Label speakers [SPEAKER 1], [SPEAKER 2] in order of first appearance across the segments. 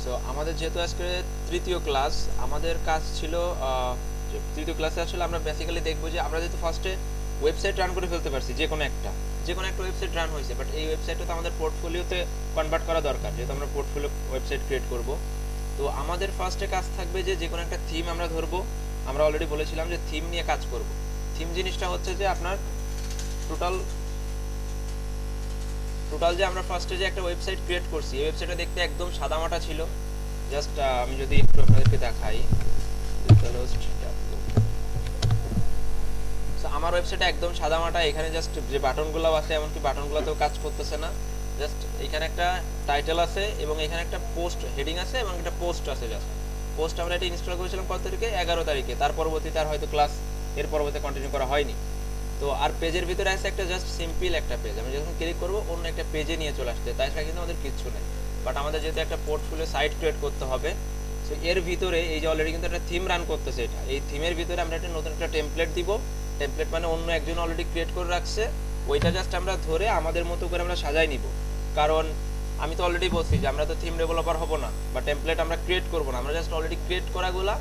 [SPEAKER 1] So আমাদের যেহেতু আজকে তৃতীয় ক্লাস, আমাদের কাজ ছিল যে তৃতীয় ক্লাসে আসলে আমরা বেসিক্যালি দেখবো যে আমরা যেহেতু ফার্স্টে ওয়েবসাইট রান করে ফেলতে পারছি, যে কোনো একটা ওয়েবসাইট রান হয়েছে, বাট এই ওয়েবসাইটটা তো আমাদের পোর্টফোলিওতে কনভার্ট করা দরকার, যেহেতু আমরা পোর্টফোলিও ওয়েবসাইট ক্রিয়েট করব। তো আমাদের ফার্স্টে কাজ থাকবে যে কোনো একটা থিম আমরা ধরবো। আমরা অলরেডি বলেছিলাম যে থিম নিয়ে কাজ করব। থিম জিনিসটা হচ্ছে যে আপনার টোটাল টোটাল যে আমরা ফার্স্টে যে একটা ওয়েবসাইট ক্রিয়েট করছি, এই ওয়েবসাইটটা দেখতে একদম সাদামাটা ছিল। জাস্ট আমি যদি একটু আপনাদেরকে দেখাই, আমার ওয়েবসাইটে একদম সাদামাটা। এখানে জাস্ট যে বাটনগুলো আছে, এমনকি বাটনগুলোতেও কাজ করতেছে না। জাস্ট এখানে একটা টাইটেল আছে এবং এখানে একটা পোস্ট হেডিং আছে এবং একটা পোস্ট আছে। জাস্ট পোস্ট আমরা এটা ইনস্টল করেছিলাম কত তারিখে, 11 তারিখে। তার পরবর্তীতে আর হয়তো ক্লাস এর পরবর্তীতে কন্টিনিউ করা হয়নি। তো আর পেজের ভিতরে আছে একটা জাস্ট সিম্পল একটা পেজ, আমি যখন ক্লিক করবো অন্য একটা পেজে নিয়ে চলে আসছে, তাই সেটা কিন্তু আমাদের কিচ্ছু নেই। বাট আমাদের যেহেতু একটা পোর্টফোলিও সাইট ক্রিয়েট করতে হবে, সো এর ভিতরে এই যে অলরেডি কিন্তু একটা থিম রান করতেছে, এটা এই থিমের ভিতরে আমরা একটা নতুন একটা টেমপ্লেট দিব। টেমপ্লেট মানে অন্য একজন অলরেডি ক্রিয়েট করে রাখছে, ওইটা জাস্ট আমরা ধরে আমাদের মতো করে আমরা সাজাই নিব। কারণ আমি তো অলরেডি বলছি যে আমরা তো থিম ডেভেলপার হব না বা টেমপ্লেট আমরা ক্রিয়েট করব না, আমরা জাস্ট অলরেডি ক্রিয়েট করাগুলা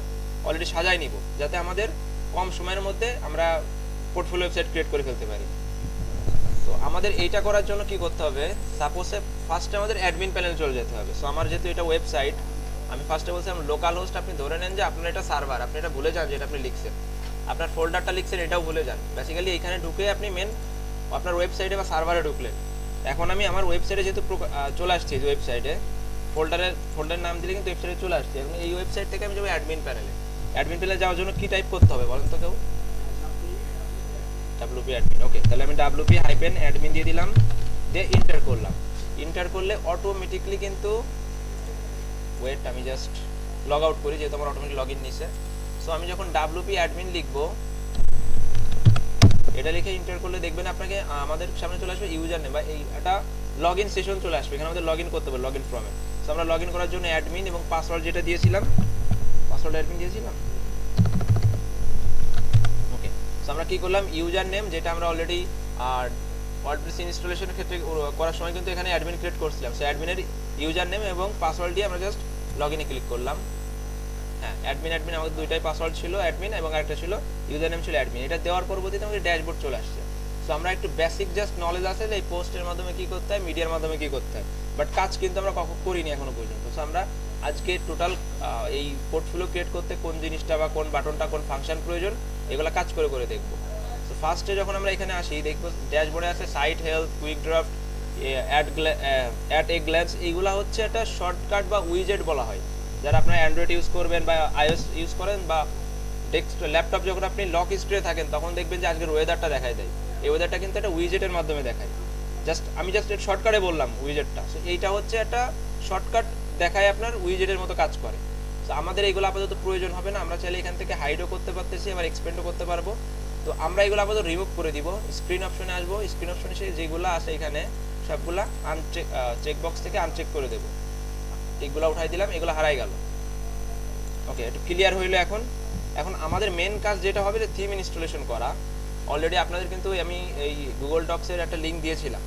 [SPEAKER 1] অলরেডি সাজাই নিব, যাতে আমাদের কম সময়ের মধ্যে আমরা পোর্টফোলিও ওয়েবসাইট ক্রিয়েট করে ফেলতে পারি। তো আমাদের এইটা করার জন্য কি করতে হবে, সাপোজে ফার্স্টে আমাদের অ্যাডমিন প্যানেল চলে যেতে হবে। সো আমার যেহেতু এটা ওয়েবসাইট, আমি ফার্স্টে বলছিলাম লোকাল হোস্ট। আপনি ধরে নেন যে আপনার এটা সার্ভার, আপনি এটা ভুলে যান যেটা আপনি লিখছেন, আপনার ফোল্ডারটা লিখছেন এটাও ভুলে যান। বেসিক্যালি এখানে ঢুকে আপনি মেন আপনার ওয়েবসাইটে বা সার্ভারে ঢুকলেন। এখন আমি আমার ওয়েবসাইটে যেহেতু চলে আসছি, যে ওয়েবসাইটে ফোল্ডারের নাম দিলে কিন্তু ওয়েবসাইটে চলে আসছে, এবং এই ওয়েবসাইট থেকে আমি যাবো অ্যাডমিন প্যানেলে। অ্যাডমিন প্যানেলে যাওয়ার জন্য কি টাইপ করতে হবে বলেন তো কেউ? WP admin. ওকে, তাহলে আমি WP হাইপেন অ্যাডমিন দিয়ে দিলাম, দিয়ে ইন্টার করলাম। ইন্টার করলে অটোমেটিকলি কিন্তু, ওয়েট আমি জাস্ট লগ আউট করি যেহেতু আমার অটোমেটিক লগ ইন নিছে। সো আমি যখন WP অ্যাডমিন লিখবো, এটা লিখে ইন্টার করলে দেখবেন আপনাকে আমাদের সামনে চলে আসবে ইউজার নেম বা এই একটা লগ ইন সেশন চলে আসবে। এখানে আমাদের লগ ইন করতে হবে, লগ ইন ফর্মে। সো আমরা লগ ইন করার জন্য অ্যাডমিন এবং পাসওয়ার্ড যেটা দিয়েছিলাম, পাসওয়ার্ড অ্যাডমিন দিয়েছিলাম। ওকে, সো আমরা কি করলাম, ইউজার নেম যেটা আমরা অলরেডি ওয়ার্ডপ্রেস ইনস্টলেশনের ক্ষেত্রে করার সময় কিন্তু এখানে অ্যাডমিন ক্রিয়েট করছিলাম। সো অ্যাডমিনের ইউজার নেম এবং পাসওয়ার্ড দিয়ে আমরা জাস্ট লগ ইনে ক্লিক করলাম। হ্যাঁ, অ্যাডমিন আমাদের দুইটাই পাসওয়ার্ড ছিল, অ্যাডমিন এবং আরেকটা ছিল ইউজার নেম ছিল অ্যাডমিন। এটা দেওয়ার পরবর্তীতে আমাদের ড্যাশবোর্ড চলে আসছে। সো আমরা একটু বেসিক জাস্ট নলেজ আছে যে এই পোস্টের মাধ্যমে কি করতে হয়, মিডিয়ার মাধ্যমে কি করতে হয়, বাট কাজ কিন্তু আমরা কখনো করিনি এখনো পর্যন্ত। সো আমরা আজকে টোটাল এই পোর্টফোলিও ক্রিয়েট করতে কোন জিনিসটা বা কোন বাটনটা কোন ফাংশন প্রয়োজন, এগুলো কাজ করে করে দেখবো। সো ফার্স্টে যখন আমরা এখানে আসি, দেখবো ড্যাশবোর্ডে আছে site health, quick draft, at a glance. এইগুলো হচ্ছে একটা শর্টকাট বা উইজেট বলা হয়। যারা আপনারা অ্যান্ড্রয়েড ইউজ করবেন বা iOS ইউজ করেন বা ল্যাপটপ, যখন আপনি লক হিস্ট্রি থাকেন তখন দেখবেন যে আজকের ওয়েদারটা দেখায় দেয়। এই ওয়েদারটা কিন্তু একটা উইজেটের মাধ্যমে দেখায়। আমি জাস্ট শর্টকাটে বললাম উইজেটটা। সো এইটা হচ্ছে একটা শর্টকাট দেখায়, আপনার উইজেটের মতো কাজ করে। তো আমাদের এইগুলো আপাতত প্রয়োজন হবে না, আমরা চাইলে এখান থেকে হাইডও করতে পারতেছি, আবার এক্সপেন্ডও করতে পারবো। তো আমরা এগুলো আপাতত রিমুভ করে দিব। স্ক্রিন অপশনে আসবো, স্ক্রিন অপশনে এসে যেগুলো আছে এখানে সবগুলা চেক বক্স থেকে আনচেক করে দেবো। এগুলো উঠাই দিলাম, এগুলো হারাই গেল। ওকে, একটু ক্লিয়ার হইলো। এখন আমাদের মেন কাজ যেটা হবে যে থিম ইনস্টলেশন করা। অলরেডি আপনাদের কিন্তু আমি এই গুগল ডক্সের একটা লিঙ্ক দিয়েছিলাম।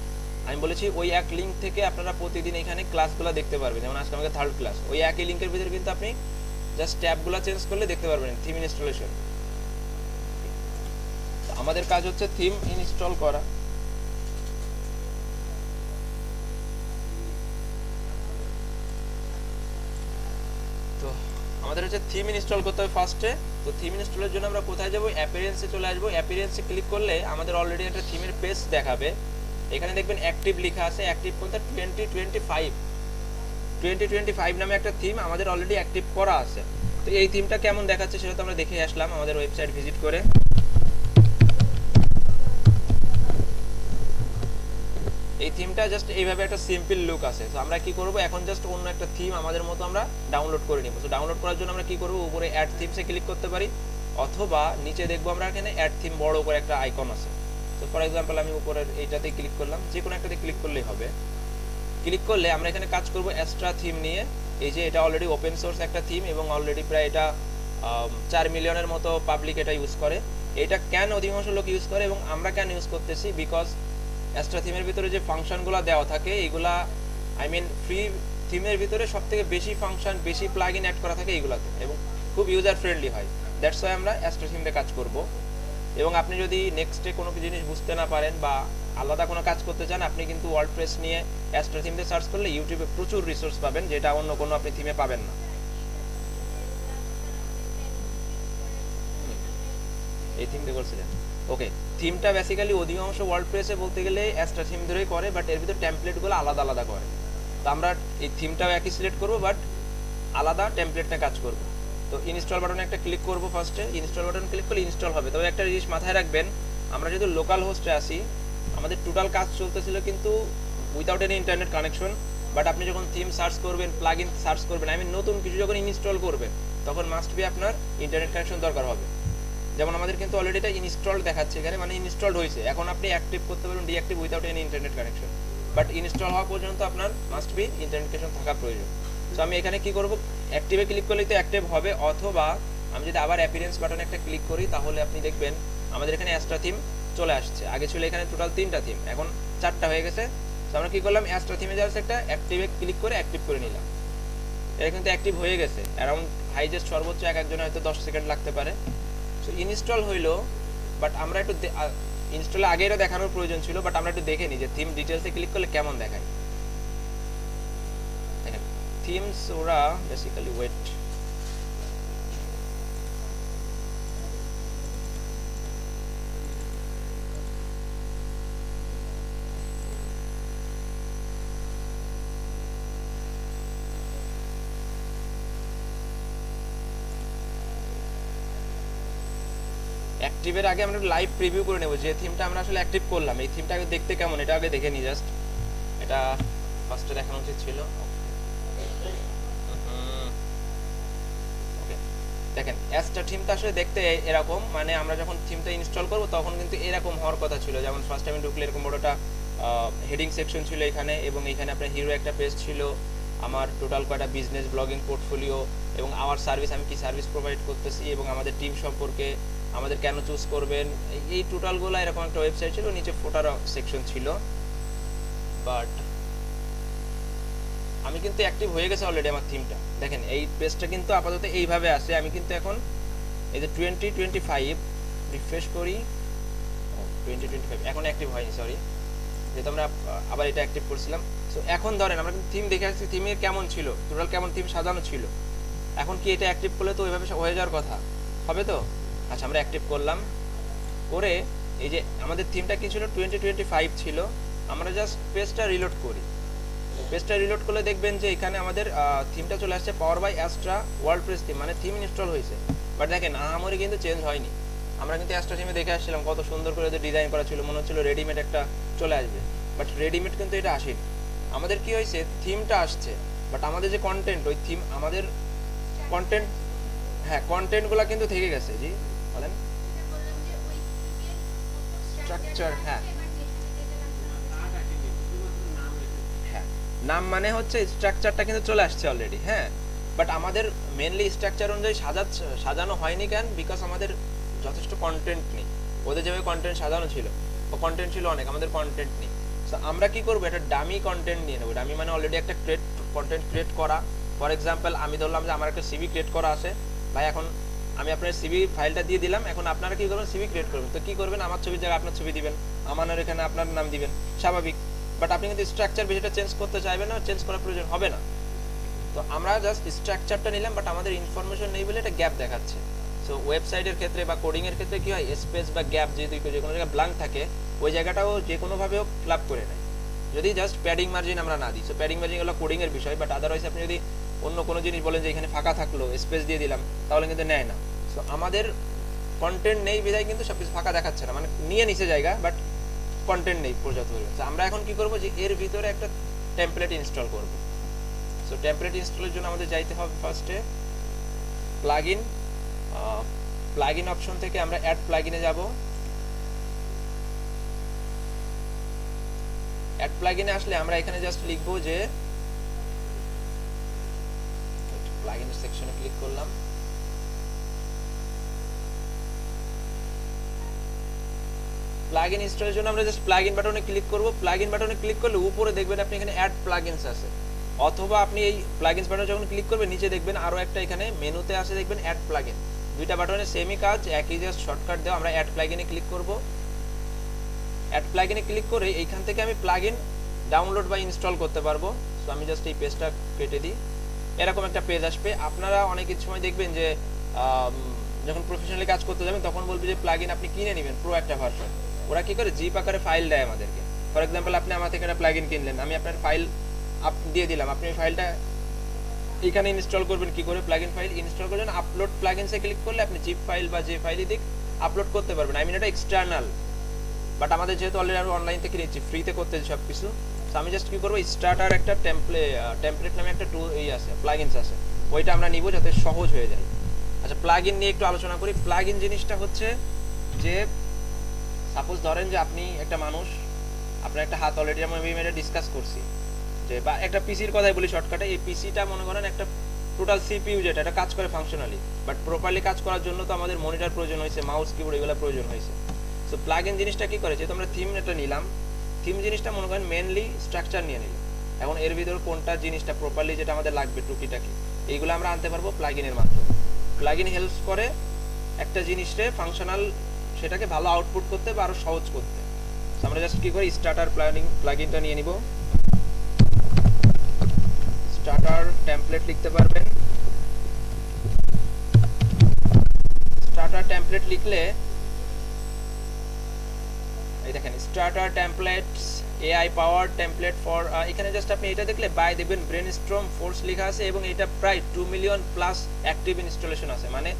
[SPEAKER 1] আমি বলেছি ওই এক লিঙ্ক থেকে আপনারা প্রতিদিন এখানে ক্লাসগুলো দেখতে পারবেন। যেমন আজকে আমাকে থার্ড ক্লাস, ওই একই লিঙ্কের ভিতরে কিন্তু আপনি জাস্ট ট্যাবগুলো চেঞ্জ করলে দেখতে পারবেন থিম ইনস্টলেশন। আমাদের কাজ হচ্ছে থিম ইনস্টল করা। তো আমাদের হচ্ছে থিম ইনস্টল করতে হবে ফার্স্টে। তো থিম ইনস্টলের জন্য আমরা কোথায় যাব, অ্যাপিয়ারেন্সে চলে আসবো। অ্যাপিয়ারেন্সে ক্লিক করলে আমাদের অলরেডি একটা থিমের পেজ দেখাবে। এখানে দেখবেন অ্যাক্টিভ লেখা আছে, অ্যাক্টিভ কোনটা 2025 নামে একটা থিম আমাদের অলরেডি অ্যাক্টিভ করা আছে। তো এই থিমটা কেমন দেখাচ্ছে সেটা তো আমরা দেখে আসলাম আমাদের ওয়েবসাইট ভিজিট করে। এই থিমটা জাস্ট এইভাবে একটা সিম্পল লুক আছে। তো আমরা কি করব, এখন জাস্ট অন্য একটা থিম আমাদের মতো আমরা ডাউনলোড করে নিব। তো ডাউনলোড করার জন্য আমরা কি করব, উপরে অ্যাড থিমসে ক্লিক করতে পারি, অথবা নিচে দেখবো আমরা এখানে অ্যাড থিম বড় করে একটা আইকন আছে। তো ফর এক্সাম্পল আমি উপরের এইটাতে ক্লিক করলাম, যে কোনো একটাতে ক্লিক করলেই হবে। ক্লিক করলে আমরা এখানে কাজ করব এক্সট্রা থিম নিয়ে। এই যে এটা অলরেডি ওপেন সোর্স একটা থিম এবং অলরেডি প্রায় এটা 4 মিলিয়নের মতো পাবলিক এটা ইউজ করে। এটা কেন অধিকাংশ লোক ইউজ করে এবং আমরা কেন ইউজ করতেছি, বিকজ এক্সট্রা থিমের ভিতরে যে ফাংশনগুলো দেওয়া থাকে এগুলা ফ্রি থিমের ভিতরে সবথেকে বেশি ফাংশন, বেশি প্লাগইন অ্যাড করা থাকে এইগুলাতে, এবং খুব ইউজার ফ্রেন্ডলি হয়। দ্যাটস ওয়াই আমরা অ্যাস্ট্রা থিমে কাজ করব। এবং আপনি যদি নেক্সটে কোনো জিনিস বুঝতে না পারেন বা আলাদা কোনো কাজ করতে চান, আপনি কিন্তু ওয়ার্ডপ্রেস নিয়ে অ্যাস্ট্রা থিমে সার্চ করলে ইউটিউবে প্রচুর রিসোর্স পাবেন, যেটা অন্য কোনো আপনি থিমে পাবেন না। এই থিমটা করছিলেন, ওকে। থিমটা বেসিক্যালি অধিকাংশ ওয়ার্ডপ্রেসে বলতে গেলে অ্যাস্ট্রা থিম ধরেই করে, বাট এর ভিতর টেমপ্লেটগুলো আলাদা আলাদা করে। তো আমরা এই থিমটাও একই সিলেক্ট করবো, বাট আলাদা টেমপ্লেট নিয়ে কাজ করব। তো ইনস্টল বাটনে একটা ক্লিক করব। ফার্স্টে ইনস্টল বাটন ক্লিক করলে ইনস্টল হবে। তবে একটা জিনিস মাথায় রাখবেন, আমরা যদি লোকাল হোস্টে আসি, আমাদের টোটাল কাজ চলতেছিল কিন্তু without any internet connection. But আপনি যখন থিম সার্চ করবেন, প্লাগইন সার্চ করবেন, নতুন কিছু যখন ইনস্টল করবেন, তখন মাস্ট বি আপনার ইন্টারনেট কানেকশন দরকার হবে। যেমন আমাদের কিন্তু অলরেডি এটা ইনস্টলড দেখাচ্ছে এখানে, মানে ইনস্টলড হয়েছে। এখন আপনি অ্যাক্টিভ করতে পারবেন deactive without any internet connection, but install হওয়া পর্যন্ত আপনার মাস্ট বি ইন্টারনেট কানেকশন থাকা প্রয়োজন। সো আমি এখানে কি করব, অ্যাক্টিভে ক্লিক করলেই তো অ্যাক্টিভ হবে, অথবা আমি যদি আবার অ্যাপিয়ারেন্স বাটনে একটা ক্লিক করি, তাহলে আপনি দেখবেন আমাদের এখানে অ্যাস্ট্রা থিম চলে আসছে। আগে ছিল এখানে টোটাল 3টা থিম, এখন 4টা হয়ে গেছে। তো আমরা কি করলাম, অ্যাস্ট্রা থিমে জাস্ট একটা অ্যাক্টিভে ক্লিক করে অ্যাক্টিভ করে নিলাম। এটা কিন্তু অ্যাক্টিভ হয়ে গেছে। অ্যারাউন্ড হাইজেস্ট সর্বোচ্চ একজনের হয়তো 10 সেকেন্ড লাগতে পারে। সো ইনস্টল হইলো, বাট আমরা একটু ইনস্টলে আগে এটা দেখানোর প্রয়োজন ছিল, বাট আমরা একটু দেখে নিই যে থিম ডিটেলসে ক্লিক করলে কেমন দেখায়। দেখেন থিমস ওরা বেসিক্যালি ওয়েট, অ্যাক্টিভের আগে আমরা লাইভ প্রিভিউ করে নেব যে থিমটা আমরা আসলে অ্যাক্টিভ করলাম। এই থিমটা আগে দেখতে কেমন, এটা আগে দেখে নিই জাস্ট। এটা ফার্স্টে দেখানো উচিত ছিল। ওকে, দেখেন অ্যাস্ট্রা থিমটা আসলে দেখতে এরকম, মানে আমরা যখন থিমটা ইনস্টল করব তখন কিন্তু এরকম হওয়ার কথা ছিল। যেমন ফার্স্ট টাইম ঢুকলে এরকম বড়টা হেডিং সেকশন ছিল এখানে, এবং এখানে আপনার হিরো একটা পেজ ছিল, আমার টোটাল কয়টা বিজনেস ব্লগিং পোর্টফোলিও, এবং আমার সার্ভিস, আমি কি সার্ভিস প্রোভাইড করতেছি, এবং আমাদের টিম সম্পর্কে, আমাদের কেন চুজ করবেন, এই টোটালগুলো এরকম একটা ওয়েবসাইট ছিল। নিচে ফোটার সেকশন ছিল। বাট আমি কিন্তু অ্যাক্টিভ হয়ে গেছে অলরেডি আমার থিমটা। দেখেন এই পেজটা কিন্তু আপাতত এইভাবে আছে। আমি কিন্তু এখন এই যে 2025 রিফ্রেশ করি, 2025 এখন অ্যাক্টিভ হয়নি, সরি, যেহেতু আমরা আবার এটা অ্যাক্টিভ করছিলাম। সো এখন ধরেন আমরা কিন্তু থিম দেখে আসছি, থিমের কেমন ছিল, টোটাল কেমন থিম সাজানো ছিল। এখন কি এটা অ্যাক্টিভ করলে তো ওইভাবে হয়ে যাওয়ার কথা হবে তো। আচ্ছা, আমরা অ্যাক্টিভ করলাম, করে এই যে আমাদের থিমটা কি ছিল, 2025 ছিল। আমরা জাস্ট পেজটা রিলোড করি। পেজটা রিলোড করলে দেখবেন যে এখানে আমাদের থিমটা চলে আসছে, power by Astra WordPress theme, মানে থিম ইনস্টল হয়েছে। বাট দেখেন আমারই কিন্তু চেঞ্জ হয়নি। আমরা কিন্তু অ্যাস্ট্রা থিমে দেখে আসছিলাম কত সুন্দর করে ডিজাইন করা ছিল, মনে হচ্ছিল রেডিমেড একটা চলে আসবে, বাট রেডিমেড কিন্তু এটা আসেনি। আমাদের কি হয়েছে, থিমটা আসছে, বাট আমাদের যে কন্টেন্ট, ওই থিম আমাদের কন্টেন্ট, হ্যাঁ কন্টেন্টগুলো কিন্তু থেকে গেছে। জি বলেন। স্ট্রাকচার, হ্যাঁ হ্যাঁ, নাম মানে হচ্ছে স্ট্রাকচারটা কিন্তু চলে আসছে অলরেডি, হ্যাঁ। বাট আমাদের মেনলি স্ট্রাকচার অনুযায়ী সাজানো হয়নি কেন, বিকজ আমাদের যথেষ্ট কন্টেন্ট নেই। ওদের যেভাবে কন্টেন্ট সাজানো ছিল, ও কন্টেন্ট ছিল অনেক, আমাদের কন্টেন্ট নেই। সো আমরা কি করবো, একটা ডামি কন্টেন্ট নিয়ে নেবো। ডামি মানে অলরেডি একটা কন্টেন্ট ক্রিয়েট করা। ফর এক্সাম্পল আমি ধরলাম যে আমার একটা সিভি ক্রিয়েট করা আছে ভাই, এখন আমি আপনার সিভি ফাইলটা দিয়ে দিলাম। এখন আপনারা কি করবেন, সিভি ক্রিয়েট করবেন। তো কি করবেন, আমার ছবির জায়গায় আপনার ছবি দিবেন, আমার এখানে আপনার নাম দিবেন, স্বাভাবিক। বাট আপনি কিন্তু স্ট্রাকচার বিষয়টা চেঞ্জ করতে চাইবেন না, চেঞ্জ করার প্রয়োজন হবে না। তো আমরা জাস্ট স্ট্রাকচারটা নিলাম, বাট আমাদের ইনফরমেশন নেই বলে এটা গ্যাপ দেখাচ্ছে। সো ওয়েবসাইটের ক্ষেত্রে বা কোডিংয়ের ক্ষেত্রে কি হয়, স্পেস বা গ্যাপ যদি যে কোনো জায়গায় ব্ল্যাঙ্ক থাকে, ওই জায়গাটাও যে কোনোভাবেও ফিল আপ করে নেয়, যদি জাস্ট প্যাডিং মার্জিন আমরা না দিই। সো প্যাডিং মার্জিন হলো কোডিংয়ের বিষয়, বাট আদারওয়াইজ আপনি যদি অন্য কোনো জিনিস বলেন যে এখানে ফাঁকা থাকলো, স্পেস দিয়ে দিলাম, তাহলে কিন্তু নেয় না। সো আমাদের কন্টেন্ট নেই বিধায় কিন্তু সব কিছু ফাঁকা দেখাচ্ছে না, মানে নিয়ে নিচে জায়গা, বাট কন্টেন্ট নেই পর্যাপ্ত পরিমাণে। আমরা এখন কি করবো, যে এর ভিতরে একটা টেমপ্লেট ইনস্টল করব। সো টেমপ্লেট ইনস্টলের জন্য আমাদের যাইতে হবে ফার্স্টে প্লাগইন অপশন থেকে আমরা অ্যাড প্লাগইনে যাব। অ্যাড প্লাগইনে আসলে আমরা এখানে জাস্ট লিখবো যে প্লাগইন সেকশনে ক্লিক করলাম। প্লাগইন ইনস্টলের জন্য আমরা জাস্ট প্লাগইন বাটনে ক্লিক করব। প্লাগইন বাটনে ক্লিক করলে উপরে দেখবেন আপনি এখানে অ্যাড প্লাগইনস আছে। অথবা আপনি এই প্লাগইনস বাটনে যখন ক্লিক করবেন নিচে দেখবেন আরও একটা এখানে মেনুতে আসে দেখবেন অ্যাড প্লাগইন, দুইটা বাটনে সেমই কাজ, একই জাস্ট শর্টকাট দেওয়া। আমরা অ্যাড প্লাগইনে ক্লিক করব। অ্যাড প্লাগইনে ক্লিক করে এইখান থেকে আমি প্লাগইন ডাউনলোড বা ইনস্টল করতে পারবো। সো আমি জাস্ট এই পেজটা কেটে দিই, এরকম একটা পেজ আসবে। আপনারা অনেক সময় দেখবেন যে যখন প্রফেশনালি কাজ করতে যাবেন তখন বলবে যে প্লাগইন আপনি কিনে নেবেন প্রো একটা ভার্সন। ওরা কি করে জিপ আকারে ফাইল দেয় আমাদেরকে। ফর এক্সাম্পল আপনি আমার থেকে একটা প্লাগইন কিনলেন, আমি আপনার ফাইল দিয়ে দিলাম, আপনি ওই ফাইলটা এখানে ইনস্টল করবেন কি করে, প্লাগইন ফাইল ইনস্টল করবেন, আপলোড প্লাগইনসে ক্লিক করলে আপনি জিপ ফাইল বা যে ফাইলই দিক আপলোড করতে পারবেন। আই মিন এটা এক্সটার্নাল, বাট আমাদের যেহেতু অলরেডি আমি অনলাইন থেকে নিচ্ছি, ফ্রিতে করতে সব কিছু। সো আমি জাস্ট কি করবো, স্টার্টার একটা টেমপ্লেট নামে একটা আছে, প্লাগইনস আছে, ওইটা আমরা নিব যাতে সহজ হয়ে যায়। আচ্ছা, প্লাগইন নিয়ে একটু আলোচনা করি। প্লাগইন জিনিসটা হচ্ছে যে সাপোজ ধরেন যে আপনি একটা মানুষ, আপনার একটা হাত অলরেডি আমি এটা ডিসকাস করছি যে, বা একটা পিসির কথাই বলি শর্টকাটে, এই পিসিটা মনে করেন একটা টোটাল সিপিইউ যেটা এটা কাজ করে ফাংশনালি, বাট প্রপারলি কাজ করার জন্য তো আমাদের মনিটর প্রয়োজন হয়েছে, মাউস কিবোর্ড এগুলো প্রয়োজন হয়েছে। সো প্লাগইন জিনিসটা কি করে, যেহেতু আমরা থিম এটা নিলাম, থিম জিনিসটা মনে করেন মেনলি স্ট্রাকচার নিয়ে নিলাম, এখন এর ভিতরে কোনটা জিনিসটা প্রপারলি যেটা আমাদের লাগবে টুকিটাকি এইগুলো আমরা আনতে পারবো প্লাগইনের মাধ্যমে। প্লাগইন হেল্পস করে একটা জিনিসে ফাংশনাল সেটাকে ভালো আউটপুট করতে বা আরো সহজ করতে। আমরা জাস্ট কি করি, স্টার্টার প্লাগইনটা নিয়ে নিব। স্টার্টার টেমপ্লেট লিখতে পারবেন। স্টার্টার টেমপ্লেট লিখলে এই দেখেন starter templates AI power template for, এখানে জাস্ট আপনি এটা দেখলে বাই দেখবেন ব্রেনস্টর্ম ফোর্স লেখা আছে এবং এটা প্রায় 2 মিলিয়ন প্লাস অ্যাক্টিভ ইনস্টলেশন আছে, মানে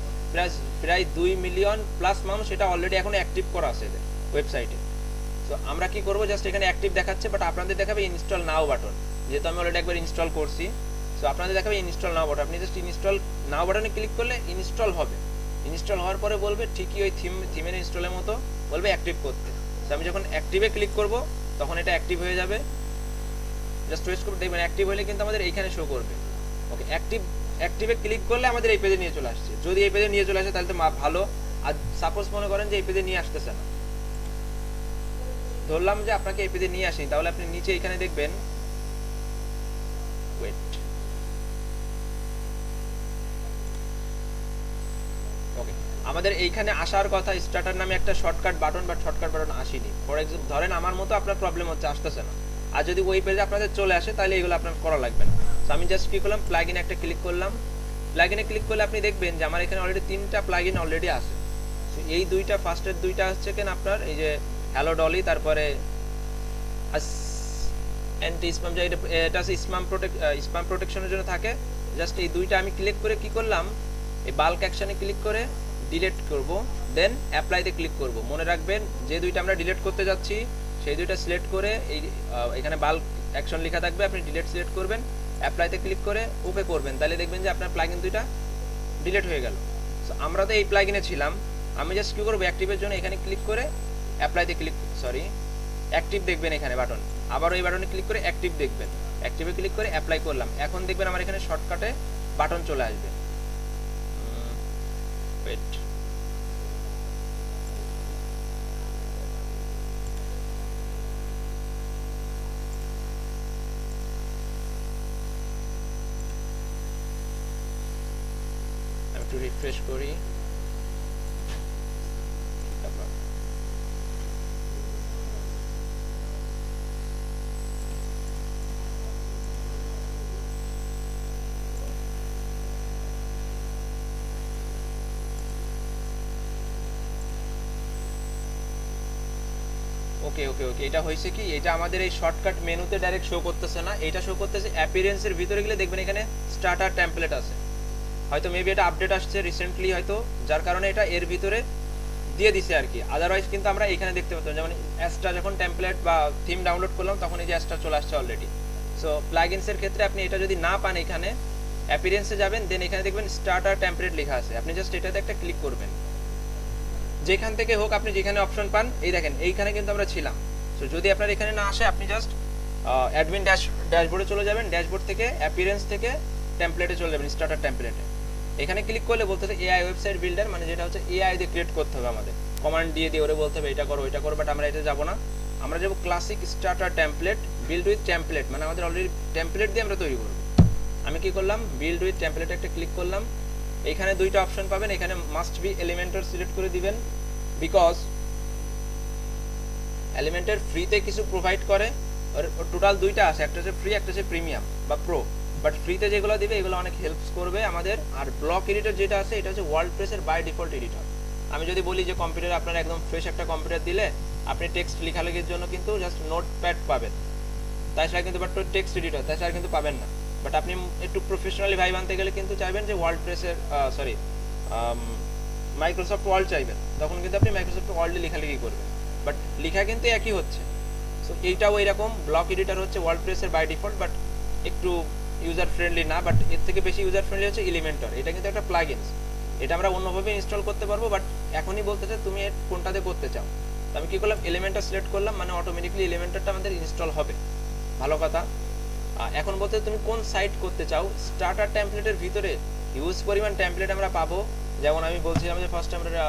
[SPEAKER 1] প্রায় 2 মিলিয়ন প্লাস মানুষ এটা অলরেডি এখন অ্যাক্টিভ করা আছে এদের ওয়েবসাইটে। তো আমরা কি করব, জাস্ট এখানে অ্যাক্টিভ দেখাচ্ছে, বাট আপনাদের দেখাবে ইনস্টল নাও বাটন, যেহেতু আমি অলরেডি একবার ইনস্টল করছি। সো আপনাদের দেখাবে ইনস্টল নাও বাটন, আপনি জাস্ট ইনস্টল নাও বাটনে ক্লিক করলে ইনস্টল হবে। ইনস্টল হওয়ার পরে বলবে ঠিকই ওই থিমের ইনস্টলের মতো বলবে অ্যাক্টিভ করতে। তো আমি যখন অ্যাক্টিভে ক্লিক করব তখন এটা অ্যাক্টিভ হয়ে যাবে। জাস্ট ওয়েট করে দেখবেন অ্যাক্টিভ হলে কিন্তু আমাদের এইখানে শো করবে। ওকে, অ্যাক্টিভে ক্লিক করলে আমাদের এই পেজে নিয়ে চলে আসছে। যদি এই পেজে নিয়ে চলে আসে তাহলে তো ভালো, আর সাপোজ মনে করেন যে এই পেজে নিয়ে আসতেছে না, ধরলাম যে আপনাকে এই পেজে নিয়ে আসেনি, তাহলে আপনি নিচে এখানে দেখবেন ওয়েট, ওকে, আমাদের এইখানে আসার কথা স্টার্টার নামে একটা shortcut button, but shortcut button আসেনি। ফর এক্সাম্পল ধরেন আমার মতো আপনার প্রবলেম হচ্ছে, আসতেছে না, আর যদি ওই পেজে আপনাদের চলে আসে তাহলে এগুলো আপনার করা লাগবে না। তো আমি জাস্ট কি করলাম, প্লাগইনে একটা ক্লিক করলাম। প্লাগইনে ক্লিক করলে আপনি দেখবেন যে আমার এখানে অলরেডি 3টা প্লাগইন অলরেডি আছে। তো এই দুইটা ফার্স্টের দুইটা হচ্ছে কেন আপনার এই যে হ্যালো ডলি, তারপরে অ্যান্টি স্প্যাম, যে এটা আছে স্প্যাম প্রোটেকশনের জন্য থাকে। জাস্ট এই দুইটা আমি ক্লিক করে কি করলাম, এই বাল্ক অ্যাকশনে ক্লিক করে ডিলিট করব, দেন অ্যাপ্লাইতে ক্লিক করব। মনে রাখবেন যে দুইটা আমরা ডিলিট করতে যাচ্ছি সেই দুইটা সিলেক্ট করে এখানে বাল্ক অ্যাকশন লেখা থাকবে, আপনি ডিলিট সিলেক্ট করবেন, অ্যাপ্লাইতে ক্লিক করে ওকে করবেন, তাহলে দেখবেন যে আপনার প্লাগইন দুইটা ডিলিট হয়ে গেল। সো আমরা তো এই প্লাগইনে ছিলাম, আমি জাস্ট কি করব, অ্যাক্টিভের জন্য এখানে ক্লিক করে অ্যাপ্লাইতে অ্যাক্টিভ দেখবেন এখানে বাটন, আবার ওই বাটনে ক্লিক করে অ্যাক্টিভ দেখবেন, অ্যাক্টিভে ক্লিক করে অ্যাপ্লাই করলাম। এখন দেখবেন আমার এখানে শর্টকাটে বাটন চলে আসবে। ওয়েট, আমি একটু রিফ্রেশ করি। ওকে ওকে ওকে, এটা হয়েছে কি, এটা আমাদের এই শর্টকাট মেনুতে ডাইরেক্ট শো করতেছে না, এটা শো করতেছে অ্যাপিয়ারেন্সের ভিতরে গেলে দেখবেন এখানে স্টার্টার টেমপ্লেট আছে। হয়তো মেবি এটা আপডেট আসছে রিসেন্টলি হয়তো, যার কারণে এটা এর ভিতরে দিয়ে দিছে আর কি। আদারওয়াইজ কিন্তু আমরা এখানে দেখতে পেতাম, যেমন অ্যাস্ট্রা যখন টেমপ্লেট বা থিম ডাউনলোড করলাম তখন এই যে অ্যাস্ট্রা চলে আসছে অলরেডি। সো প্লাগইনসের ক্ষেত্রে আপনি এটা যদি না পান, এখানে অ্যাপিয়ারেন্সে যাবেন, দেন এখানে দেখবেন স্টার্টার টেমপ্লেট লেখা আছে, আপনি জাস্ট এটাতে একটা ক্লিক করবেন। যেখান থেকে হোক আপনি যেখানে অপশন পান, এই দেখেন এইখানে কিন্তু আমরা ছিলাম। সো যদি আপনার এখানে না আসে, আপনি জাস্ট অ্যাডমিন ড্যাশবোর্ডে চলে যাবেন, ড্যাশবোর্ড থেকে অ্যাপিয়ারেন্স থেকে টেমপ্লেটে চলে যাবেন, স্টার্টার টেমপ্লেটে। এখানে ক্লিক করলে বলতে হবে এআই ওয়েবসাইট বিল্ডার, মানে যেটা হচ্ছে এআই দিয়ে ক্রিয়েট করতে হবে আমাদের, কমান্ড দিয়ে ওরে বলতে হবে এটা করো ওইটা করো, বাট আমরা এটা যাবো না, আমরা যাবো classic starter template build with template, মানে আমাদের অলরেডি টেমপ্লেট দিয়ে আমরা তৈরি করব। আমি কি করলাম, বিল্ড উইথ টেমপ্লেট একটা ক্লিক করলাম। এখানে দুইটা অপশন পাবেন, এখানে মাস্ট বি এলিমেন্টর সিলেক্ট করে দিবেন, বিকজ এলিমেন্টের ফ্রিতে কিছু প্রোভাইড করে, টোটাল দুইটা আছে, একটা হচ্ছে ফ্রি, একটা হচ্ছে প্রিমিয়াম বা প্রো। বাট ফ্রিতে যেগুলো দিবে এগুলো অনেক হেল্পস করবে আমাদের। আর ব্লক এডিটর যেটা আছে এটা হচ্ছে ওয়ার্ডপ্রেসের বাই ডিফল্ট এডিটর। আমি যদি বলি যে কম্পিউটারে আপনার একদম ফ্রেশ একটা কম্পিউটার দিলে আপনি টেক্সট লেখালেখির জন্য কিন্তু জাস্ট নোটপ্যাড পাবেন, তাই ছাড়া কিন্তু বাট টেক্সট এডিটর তাই ছাড়া কিন্তু পাবেন না। বাট আপনি একটু প্রফেশনালি ভাইব আনতে গেলে কিন্তু চাইবেন যে ওয়ার্ডপ্রেসের মাইক্রোসফট ওয়ার্ড চাইবেন, তখন কিন্তু আপনি মাইক্রোসফট ওয়ার্ডে লেখালেখি করবেন, বাট লেখা কিন্তু একই হচ্ছে। সো এইটাও এরকম, ব্লক এডিটর হচ্ছে ওয়ার্ডপ্রেসের বাই ডিফল্ট, বাট একটু ইউজার ফ্রেন্ডলি না, বাট এর থেকে বেশি ইউজার ফ্রেন্ডলি হচ্ছে এলিমেন্টর। এটা কিন্তু একটা প্লাগইনস, এটা আমরা অন্যভাবে ইনস্টল করতে পারবো, বাট এখনই বলতে চাই তুমি কোনটাতে করতে চাও। তো আমি কি করলাম, এলিমেন্টর সিলেক্ট করলাম, মানে অটোমেটিকলি এলিমেন্টরটা আমাদের ইনস্টল হবে, ভালো কথা। এখন বলতে তুমি কোন সাইট করতে চাও। স্টার্টার টেমপ্লেটের ভিতরে হিউজ পরিমাণ টেমপ্লেট আমরা পাবো। যেমন আমি বলছিলাম যে ফার্স্ট আমরা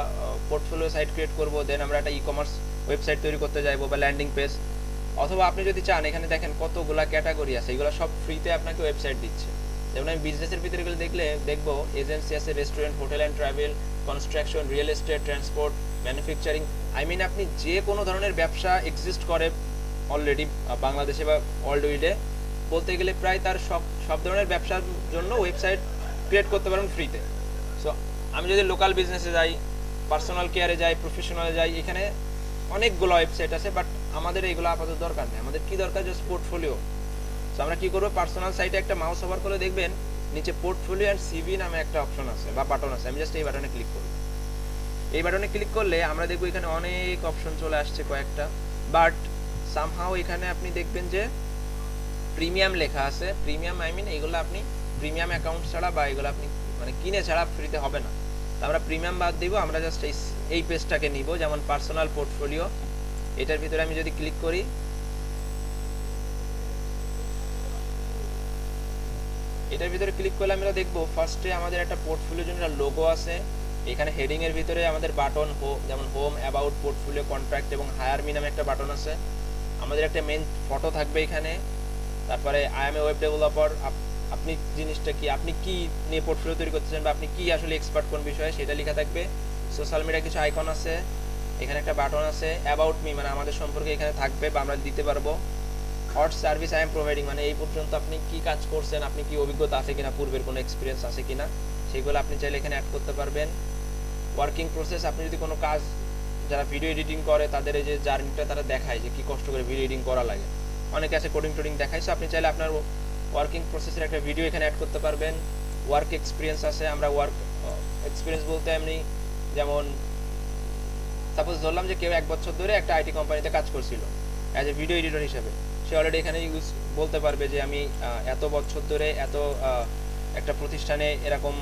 [SPEAKER 1] পোর্টফোলিও সাইট ক্রিয়েট করব, দেন আমরা একটা ই কমার্স ওয়েবসাইট তৈরি করতে যাইবো বা ল্যান্ডিং পেজ, অথবা আপনি যদি চান এখানে দেখেন কতগুলা ক্যাটাগরি আছে, এগুলো সব ফ্রিতে আপনাকে ওয়েবসাইট দিচ্ছে। যেমন আমি বিজনেসের ভিতরে গেলে দেখবো এজেন্সি আছে, restaurant, hotel and travel, construction, real estate, transport, manufacturing, I mean আপনি যে কোনো ধরনের ব্যবসা এক্সিস্ট করে অলরেডি বাংলাদেশে বা ওয়ার্ল্ড ওয়াইডে, বলতে গেলে প্রায় তার সব ধরনের ব্যবসার জন্য ওয়েবসাইট ক্রিয়েট করতে পারেন ফ্রিতে। সো আমি যদি লোকাল বিজনেসে যাই, পার্সোনাল কেয়ারে যাই, প্রফেশনালে যাই, এখানে অনেকগুলো ওয়েবসাইট আছে, বাট আমাদের এইগুলো আপাতত দরকার নেই। আমাদের কি দরকার, জাস্ট পোর্টফোলিও। সো আমরা কি করবো, পার্সোনাল সাইটে একটা মাউস ওভার করে দেখবেন নিচে পোর্টফোলিও অ্যান্ড সিভি নামে একটা অপশন আছে বা বাটন আছে। আমি জাস্ট এই বাটনে ক্লিক করব। এই বাটনে ক্লিক করলে আমরা দেখবো এখানে অনেক অপশন চলে আসছে কয়েকটা, বাট সামহাও এখানে আপনি দেখবেন যে প্রিমিয়াম লেখা আছে। প্রিমিয়াম আই মিন এইগুলো আপনি প্রিমিয়াম অ্যাকাউন্ট ছাড়া বা এগুলো আপনি মানে কিনে ছাড়া ফ্রিতে হবে না। তো আমরা প্রিমিয়াম বাদ দিব, আমরা জাস্ট এই পেজটাকে নিব, যেমন পার্সোনাল পোর্টফোলিও। এটার ভিতরে আমি যদি ক্লিক করি, এটার ভিতরে ক্লিক করলে আমরা দেখবো ফার্স্টে আমাদের একটা পোর্টফোলিওর জন্য একটা লোগো আছে। এখানে হেডিং এর ভিতরে আমাদের বাটন যেমন হোম, অ্যাবাউট, পোর্টফোলিও, কন্ট্রাক্ট এবং হায়ার মি নামে একটা বাটন আছে। আমাদের একটা মেন ফটো থাকবে এখানে। তারপরে I M A web developer, আপনি জিনিসটা কি, আপনি কি নিয়ে পোর্টফোলিও তৈরি করতেছেন বা আপনি কি আসলে এক্সপার্ট কোন বিষয়ে সেটা লেখা থাকবে। সোশ্যাল মিডিয়া কিছু আইকন আছে, এখানে একটা বাটন আছে। অ্যাবাউট মি মানে আমাদের সম্পর্কে এখানে থাকবে বা আমরা দিতে পারবো। Hot service I am providing মানে এই পর্যন্ত আপনি কি কাজ করছেন, আপনি কি অভিজ্ঞতা আছে কিনা, পূর্বের কোনো এক্সপিরিয়েন্স আছে কিনা, সেগুলো আপনি চাইলে এখানে অ্যাড করতে পারবেন। ওয়ার্কিং প্রসেস, আপনি যদি কোনো কাজ, যারা ভিডিও এডিটিং করে তাদের এই যে জার্নিটা তারা দেখায় যে কি কষ্ট করে ভিডিও এডিটিং করা লাগে, অনেকে আছে কোডিং টোডিং দেখায়। সো আপনি চাইলে আপনার ওয়ার্কিং প্রসেসের একটা ভিডিও এখানে অ্যাড করতে পারবেন। ওয়ার্ক এক্সপিরিয়েন্স আছে, আমরা ওয়ার্ক এক্সপিরিয়েন্স বলতে এমনি যেমন সাপোজ ধরলাম যে কেউ 1 বছর ধরে একটা আইটি কোম্পানিতে কাজ করছিল অ্যাজ এ ভিডিও এডিটর হিসেবে, সে অলরেডি এখানে বলতে পারবে যে আমি এত বছর ধরে এত একটা প্রতিষ্ঠানে এরকম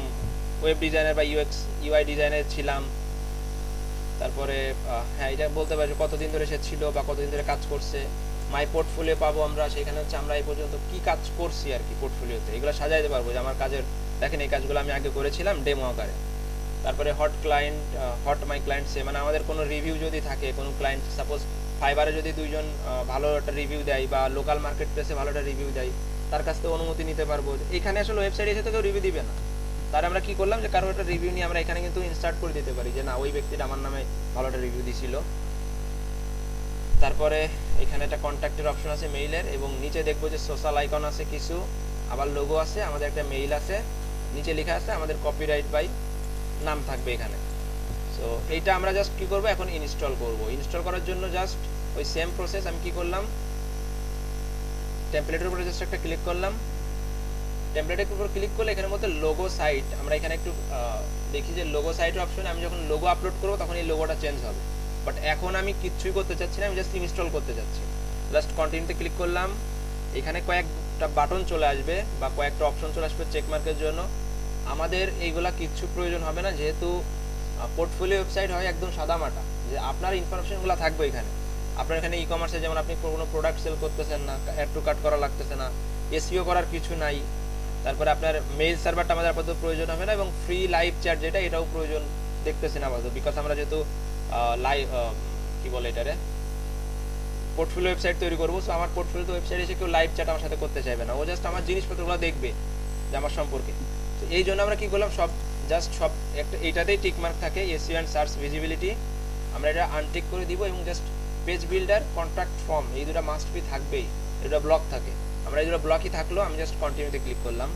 [SPEAKER 1] ওয়েব ডিজাইনার বা ইউআই ডিজাইনার ছিলাম। তারপরে হ্যাঁ এটা বলতে পারবে কতদিন ধরে সে ছিল বা কতদিন ধরে কাজ করছে। মাই পোর্টফোলিও পাবো আমরা, সেখানে হচ্ছে আমরা এই পর্যন্ত কি কাজ করছি আর কি পোর্টফোলিওতে, এগুলো সাজাইতে পারবো যে আমার কাজের দেখেন এই কাজগুলো আমি আগে করেছিলাম ডেমো আকারে। তারপরে hot client, hot my client সে মানে আমাদের কোনো রিভিউ যদি থাকে, কোনো ক্লায়েন্ট সাপোজ ফাইবারে যদি দুইজন ভালো একটা রিভিউ দেয় বা লোকাল মার্কেট প্লেসে ভালো একটা রিভিউ দেয়, তার কাছ থেকে অনুমতি নিতে পারবো। এখানে আসলে ওয়েবসাইটে এসে তো কেউ রিভিউ দিবে না, তার আমরা কি করলাম যে কারো একটা রিভিউ নিয়ে আমরা এখানে কিন্তু ইনসার্ট করে দিতে পারি যে না ওই ব্যক্তিটা আমার নামে ভালো একটা রিভিউ দিছিল। তারপরে এখানে একটা কন্ট্যাক্টের অপশন আছে মেইলের, এবং নিচে দেখবো যে সোশ্যাল আইকন আছে কিছু, আবার লোগো আছে, আমাদের একটা মেইল আছে, নিচে লেখা আছে আমাদের কপিরাইট বাই নাম থাকবে এখানে। সো এইটা আমরা জাস্ট কি করব, এখন ইনস্টল করব। ইনস্টল করার জন্য জাস্ট ওই সেম প্রসেস আমি কি করলাম, টেমপ্লেটের উপরে জাস্ট একটা ক্লিক করলাম। টেমপ্লেটের উপর ক্লিক করলে এখানের মধ্যে লোগো সাইট, আমরা এখানে একটু দেখি যে লোগো সাইটের অপশনে আমি যখন লোগো আপলোড করব তখন এই লোগোটা চেঞ্জ হবে। বাট এখন আমি কিচ্ছুই করতে চাচ্ছি না, আমি জাস্ট ইনস্টল করতে চাচ্ছি। জাস্ট কন্টিনিউতে ক্লিক করলাম, এখানে কয়েকটা বাটন চলে আসবে বা কয়েকটা অপশন চলে আসবে চেকমার্কের জন্য। আমাদের এইগুলা কিচ্ছু প্রয়োজন হবে না, যেহেতু পোর্টফোলিও ওয়েবসাইট হয় একদম সাদামাটা, যে আপনার ইনফরমেশনগুলো থাকবে এখানে। আপনার এখানে ই কমার্সে যেমন আপনি কোনো প্রোডাক্ট সেল করতেছেন না, অ্যাড টু কার্ট করা লাগতেছে না, এসইও করার কিছু নাই। তারপরে আপনার মেইল সার্ভারটা আমাদের আপাতত প্রয়োজন হবে না, এবং ফ্রি লাইভ চ্যাট যেটা এটাও প্রয়োজন দেখতেছি না আপাতত, বিকজ আমরা যেহেতু লাইভ কি বলে এটারে পোর্টফোলিও ওয়েবসাইট তৈরি করবো। সো আমার পোর্টফোলিও ওয়েবসাইট এসে কেউ লাইভ চ্যাট আমার সাথে করতে চাইবে না, ও জাস্ট আমার জিনিসপত্রগুলো দেখবে যে আমার সম্পর্কে। তো এই জন্য আমরা কি করলাম, সব একটা এইটাতেই টিক মার্ক থাকে, এসইও অ্যান্ড সার্চ ভিজিবিলিটি, আমরা এটা আনটিক করে দিব এবং just page builder, contact form, এই দুটো মাস্ট বি থাকবেই, এটা ব্লক থাকে, আমরা এই দুটো ব্লকই থাকলো। আমি জাস্ট কন্টিনিউতে ক্লিক করলাম।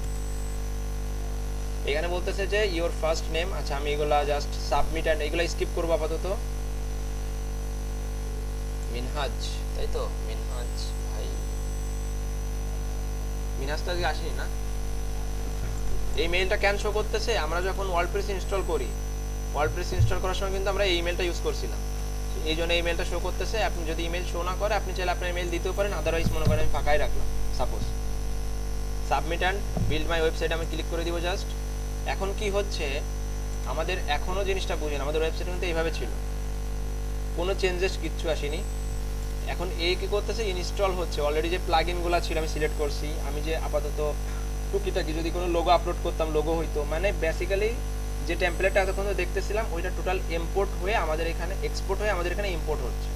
[SPEAKER 1] এখানে বলতেছে যে ইওর ফার্স্ট নেম, আচ্ছা আমি এগুলা জাস্ট সাবমিট অ্যান্ড এগুলো স্কিপ করবো আপাতত। মিনহাজ, তাই তো মিনহাজ ভাই, মিনহাজ তো আজকে আসেনি না। এই মেইলটা কেন শো করতেছে, আমরা যখন ওয়ার্ডপ্রেস ইনস্টল করি, ওয়ার্ডপ্রেস ইনস্টল করার সময় কিন্তু আমরা এই ইমেলটা ইউজ করছিলাম, এই জন্য এই মেলটা শো করতেছে। আপনি যদি ইমেল শো না করে আপনি চাইলে আপনার ইমেল দিতেও পারেন, আদারওয়াইজ মনে করেন আমি ফাঁকাই রাখলাম। Suppose submit and build my website আমি ক্লিক করে দিব জাস্ট। এখন কি হচ্ছে, আমাদের এখনও জিনিসটা বুঝেন, আমাদের ওয়েবসাইট কিন্তু এইভাবে ছিল, কোনো চেঞ্জেস কিচ্ছু আসেনি। এখন এই কী করতেছে, ইনস্টল হচ্ছে। অলরেডি যে প্লাগইনগুলো ছিল আমি সিলেক্ট করছি, আমি যে আপাতত টুকিটাকি যদি কোনো লোগো আপলোড করতাম লোগো হইতো, মানে বেসিক্যালি যে টেমপ্লেটটা এতক্ষণ দেখতেছিলাম ওইটা টোটাল ইম্পোর্ট হয়ে আমাদের এখানে এক্সপোর্ট হয়ে আমাদের এখানে ইম্পোর্ট হচ্ছে,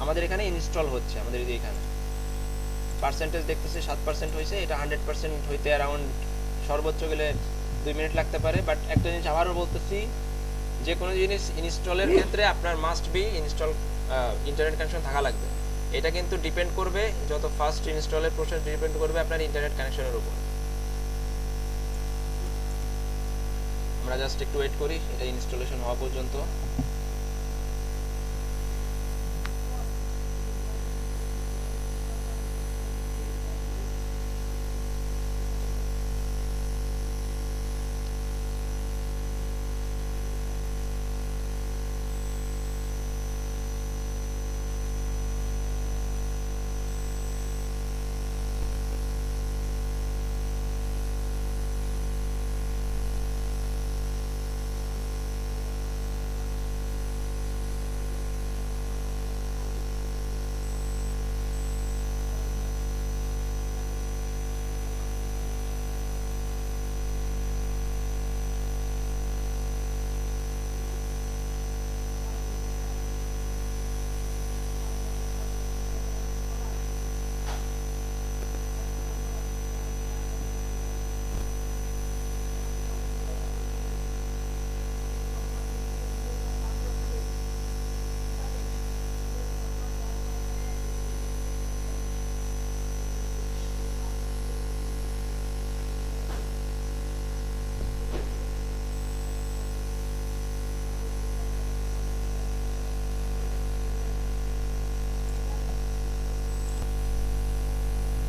[SPEAKER 1] আমাদের এখানে ইনস্টল হচ্ছে। আমাদের এই যে এখানে পার্সেন্টেজ দেখতেছি 7% হয়েছে, এটা 100% হইতে অ্যারাউন্ড সর্বোচ্চ গেলে 2 মিনিট লাগতে পারে। বাট একটা জিনিস আবারও বলতেছি, যে কোনো জিনিস ইনস্টলের ক্ষেত্রে আপনার must be install internet connection থাকা লাগবে। এটা কিন্তু ডিপেন্ড করবে, যত ফাস্ট ইনস্টলের প্রসেস ডিপেন্ড করবে আপনার ইন্টারনেট কানেকশনের উপর। আমরা জাস্ট একটু ওয়েট করি এটা ইনস্টলেশন হওয়া পর্যন্ত।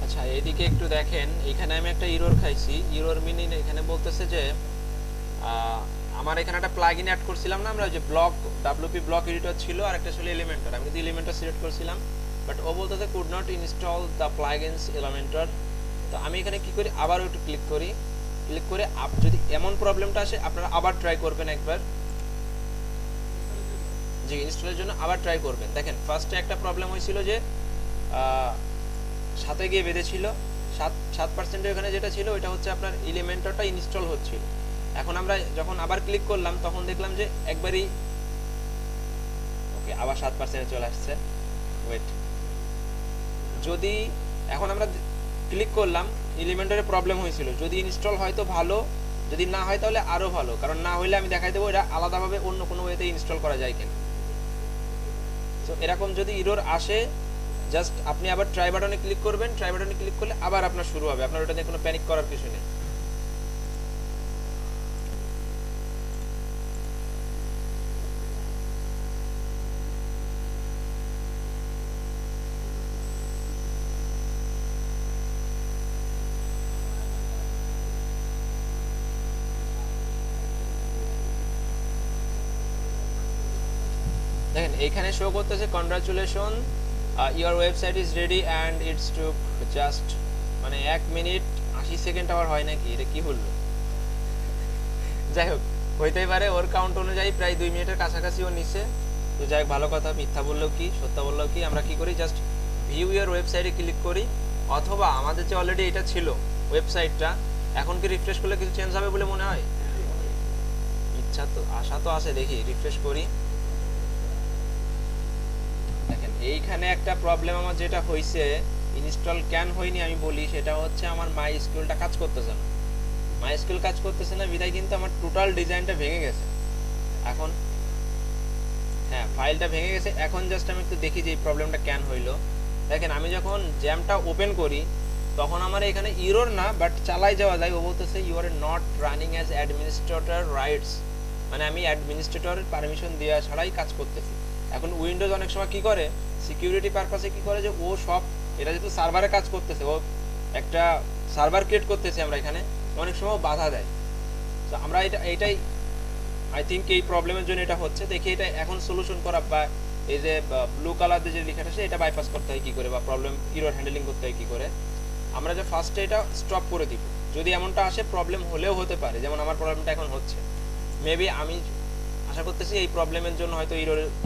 [SPEAKER 1] আচ্ছা এদিকে একটু দেখেন, এখানে আমি একটা ইরর খাইছি। ইরর মিনিং এখানে বলতেছে যে আমার এখানে একটা প্লাগইন অ্যাড করছিলাম না আমরা, ওই যে ব্লক ডাব্লিউপি ব্লক এডিটর ছিল আর একটা ছিল এলিমেন্টর, আমি কিন্তু এলিমেন্টর সিলেক্ট করছিলাম, বাট ও বলতেছে could not install the plugins Elementor. তো আমি এখানে কি করি, আবার একটু ক্লিক করি, ক্লিক করে যদি এমন প্রবলেমটা আসে আপনারা আবার ট্রাই করবেন একবার, যে ইনস্টলের জন্য আবার ট্রাই করবেন। দেখেন ফার্স্টে একটা প্রবলেম হয়েছিল যে সাথে গিয়ে বেঁধেছিল 7% ওখানে যেটা ছিল ওইটা হচ্ছে আপনার এলিমেন্টরটা ইনস্টল হচ্ছিল। এখন আমরা যখন আবার ক্লিক করলাম তখন দেখলাম যে একবারই ওকে আবার 7% চলে আসছে। ওয়েট, যদি এখন আমরা ক্লিক করলাম এলিমেন্টরের প্রবলেম হয়েছিল, যদি ইনস্টল হয় তো ভালো, যদি না হয় তাহলে আরও ভালো, কারণ না হলে আমি দেখাই দেবো এটা আলাদাভাবে অন্য কোনো ওয়েতে ইনস্টল করা যায় কিনা। তো এরকম যদি ইরর আসে জাস্ট আপনি আবার ট্রাই বাটনে ক্লিক করবেন, ট্রাই বাটনে ক্লিক করলে আবার আপনার শুরু হবে, আপনার ওটা নিয়ে কোনো প্যানিক করার কিছু নেই। দেখেন এইখানে শো করতেছে congratulation your website is ready and it's took just, মানে 1 মিনিট 80 সেকেন্ড আবার হয় নাকি, এটা কি হলো? যাই হোক হইতেই পারে, ওর কাউন্ট অনুযায়ী প্রায় 2 মিনিটের কাছাকাছি ও নিচে। তো যাই হোক ভালো কথা, মিথ্যা বললেও কি সত্য বললেও কি, আমরা কি করি জাস্ট ভিউ ইওর ওয়েবসাইটে ক্লিক করি, অথবা আমাদের যে অলরেডি এটা ছিল ওয়েবসাইটটা, এখন কি রিফ্রেশ করলে কিছু চেঞ্জ হবে বলে মনে হয়? ইচ্ছা তো আশা তো আছে, দেখি রিফ্রেশ করি। দেখেন এইখানে একটা প্রবলেম আমার যেটা হয়েছে, ইনস্টল কেন হয়নি আমি বলি, সেটা হচ্ছে আমার মাই স্কুলটা কাজ করতেছে না। মাই স্কুল কাজ করতেছে না বিদায় কিন্তু আমার টোটাল ডিজাইনটা ভেঙে গেছে। এখন হ্যাঁ, ফাইলটা ভেঙে গেছে। এখন জাস্ট আমি একটু দেখি যে এই প্রবলেমটা কেন হইলো। দেখেন আমি যখন জ্যামটা ওপেন করি তখন আমার এখানে ইরর না, বাট চালাই যাওয়া যায়। ও বলতেছে you are not running as administrator rights, মানে আমি অ্যাডমিনিস্ট্রেটরের পারমিশন দেওয়া ছাড়াই কাজ করতেছি। এখন উইন্ডোজ অনেক সময় কি করে, সিকিউরিটি পারপাসে কি করে, যে ও সব, এটা যেহেতু সার্ভারে কাজ করতেছে, ও একটা সার্ভার ক্রিয়েট করতেছে আমরা এখানে, অনেক সময় বাধা দেয়। তো আমরা এটাই আই থিঙ্ক এই প্রবলেমের জন্য এটা হচ্ছে। দেখি এটা এখন সলিউশন করা, বা এই যে ব্লু কালার দিয়ে যে লেখাটা আছে এটা বাইপাস করতে হয় কী করে, বা প্রবলেম ইরর হ্যান্ডেলিং করতে হয় কী করে। আমরা যে ফার্স্টে এটা স্টপ করে দিব। যদি এমনটা আসে, প্রবলেম হলেও হতে পারে, যেমন আমার প্রবলেমটা এখন হচ্ছে, মেবি আমি আশা করতেছি এই প্রবলেমের জন্য হয়তো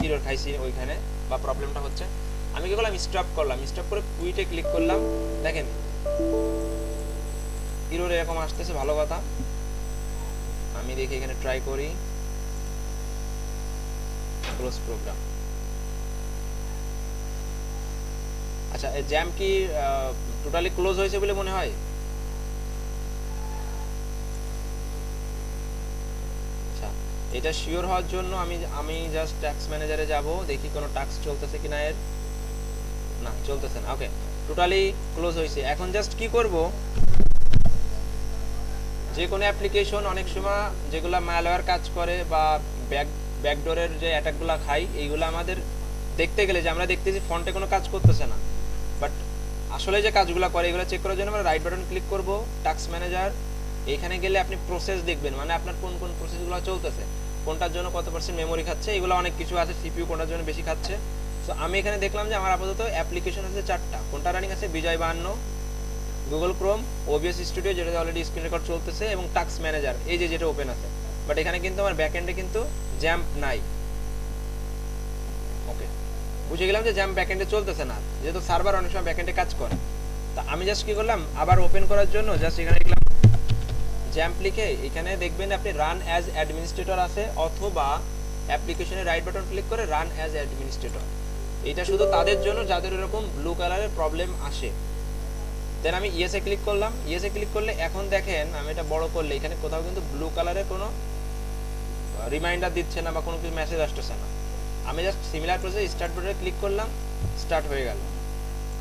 [SPEAKER 1] ইরর খাইছি ওইখানে, বা প্রবলেমটা হচ্ছে। আমি কি করলাম, স্টপ করলাম, স্টপ করে কুইটে ক্লিক করলাম। দেখেন ইরর এরকম আসতেছে, ভালো কথা। আমি দেখি এখানে ট্রাই করি, ক্লোজ প্রোগ্রাম। আচ্ছা, জ্যাম কি টোটালি ক্লোজ হয়েছে বলে মনে হয়? আচ্ছা, এটা শিওর হওয়ার জন্য আমি জাস্ট ট্যাক্স ম্যানেজারে যাব, দেখি কোনো টাস্ক চলতেছে কিনা এর। না, চলতেছে না। ওকে, টোটালি ক্লোজ হয়েছে। এখন জাস্ট কি করব, যে কোনো অ্যাপ্লিকেশন অনেক সময় যেগুলো ম্যালওয়্যার কাজ করে বা ব্যাকডোরের যে অ্যাটাকগুলো খাই, এইগুলো আমাদের দেখতে গেলে যে আমরা দেখতেছি ফন্টে কোনো কাজ করতেছে না, বাট আসলে যে কাজগুলো করে এগুলো চেক করার জন্য আমরা রাইট বাটন ক্লিক করব, টাস্ক ম্যানেজার। এইখানে গেলে আপনি প্রসেস দেখবেন, মানে আপনার কোন কোন প্রসেসগুলো চলতেছে, কোনটার জন্য কত পার্সেন্ট মেমোরি খাচ্ছে, এগুলো অনেক কিছু আছে, সিপিইউ কোনটার জন্য বেশি খাচ্ছে। সো আমি এখানে দেখলাম যে আমার আপাতত অ্যাপ্লিকেশন আছে 4টা। কোনটা রানিং আছে, বিজয় 52, গুগল ক্রোম, ওবিএস স্টুডিও যেটা অলরেডি স্ক্রিন রেকর্ড চলতেছে, এবং টাস্ক ম্যানেজার এই যে যেটা ওপেন আছে। বাট এখানে কিন্তু আমার ব্যাকএন্ডে কিন্তু জ্যাম্প নাই। ওকে, বুঝে গেলাম যে জ্যাম্প ব্যাকএন্ডে চলতেছে না, যেহেতু সার্ভার অনেক সময় ব্যাকএন্ডে কাজ করে। তা আমি জাস্ট কি করলাম, আবার ওপেন করার জন্য জাস্ট এখানে লিখলাম জ্যাম্প, লিখে এখানে দেখবেন আপনি রান অ্যাজ অ্যাডমিনিস্ট্রেটর আছে, অথবা অ্যাপ্লিকেশনে রাইট বাটন ক্লিক করে রান অ্যাজ অ্যাডমিনিস্ট্রেটর। এটা শুধু তাদের জন্য যাদের এরকম ব্লু কালারের প্রবলেম আসে। দেন আমি ইয়েসে ক্লিক করলাম। ইয়েসে ক্লিক করলে এখন দেখেন আমি এটা বড় করলে এখানে কোথাও কিন্তু ব্লু কালারের কোনো রিমাইন্ডার দিচ্ছে না বা কোনো কিছু মেসেজ আসতেছে না। আমি জাস্ট সিমিলার প্রসেস স্টার্ট বাটনে ক্লিক করলাম, স্টার্ট হয়ে গেল।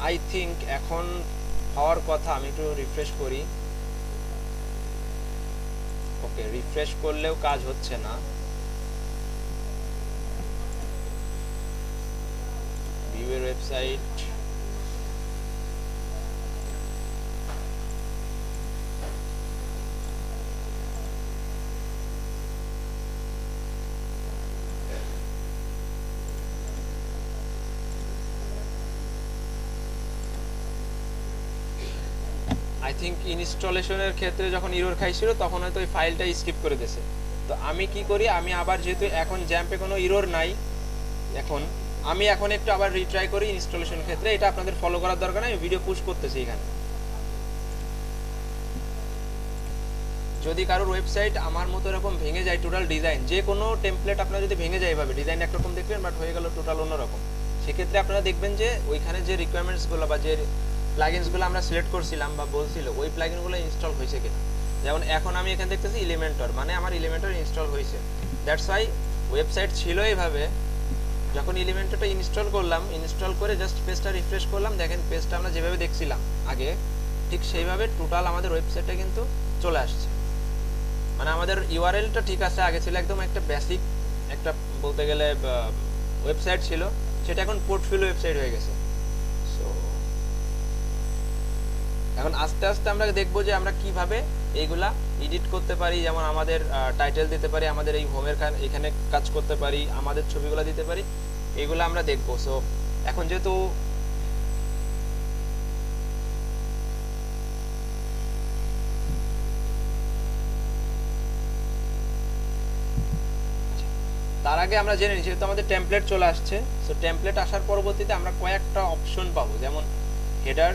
[SPEAKER 1] আই থিঙ্ক এখন হওয়ার কথা। আমি একটু রিফ্রেশ করি। ওকে, রিফ্রেশ করলেও কাজ হচ্ছে না। ভিউয়ের ওয়েবসাইট, আই থিঙ্ক ইনস্টলেশনের ক্ষেত্রে যখন ইরর খাইছিল তখন হয়তো ওই ফাইলটা স্কিপ করে দিয়েছে। তো আমি কি করি, আমি আবার যেহেতু এখন জ্যাম্পে কোনো ইরর নাই, আমি এখন একটু আবার রিট্রাই করি ইনস্টলেশনের ক্ষেত্রে। এটা আপনাদের ফলো করার দরকার নেই, ভিডিও পুশ করতেছি এখানে। যদি কারোর ওয়েবসাইট আমার মতো এরকম ভেঙে যায়, টোটাল ডিজাইন, যে কোনো টেমপ্লেট আপনার যদি ভেঙে যায় এভাবে, ডিজাইন একরকম দেখবেন বাট হয়ে গেল টোটাল অন্যরকম, সেক্ষেত্রে আপনারা দেখবেন যে ওইখানে যে রিকোয়ারমেন্টসগুলো বা যে প্লাগইনসগুলো আমরা সিলেক্ট করছিলাম বা বলছিল ওই প্লাগইনগুলো ইনস্টল হয়েছে কিনা। যেমন এখন আমি এখানে দেখতেছি এলিমেন্টর, মানে আমার এলিমেন্টর ইনস্টল হয়েছে। দ্যাটস ওয়াই ওয়েবসাইট ছিল এইভাবে। যখন এলিমেন্টরটা ইনস্টল করলাম, ইনস্টল করে জাস্ট পেজটা রিফ্রেশ করলাম, দেখেন পেজটা আমরা যেভাবে দেখছিলাম আগে ঠিক সেইভাবে টোটাল আমাদের ওয়েবসাইটটা কিন্তু চলে আসছে। মানে আমাদের ইউআরএলটা ঠিক আছে, আগে ছিল একদম একটা বেসিক একটা বলতে গেলে ওয়েবসাইট ছিল, সেটা এখন পোর্টফোলিও ওয়েবসাইট হয়ে গেছে। সো এখন আস্তে আস্তে আমরা দেখবো যে আমরা কিভাবে এইগুলা এডিট করতে পারি, যেমন আমাদের টাইটেল দিতে পারি, আমাদের এই হোমের এখানে কাজ করতে পারি, আমাদের ছবিগুলো দিতে পারি, এগুলো আমরা দেখবো। সো এখন যেহেতু তার আগে আমরা জেনে নিই, যেহেতু আমাদের টেমপ্লেট চলে আসছে। সো টেমপ্লেট আসার পরবর্তীতে আমরা কয়েকটা অপশন পাবো, যেমন হেডার।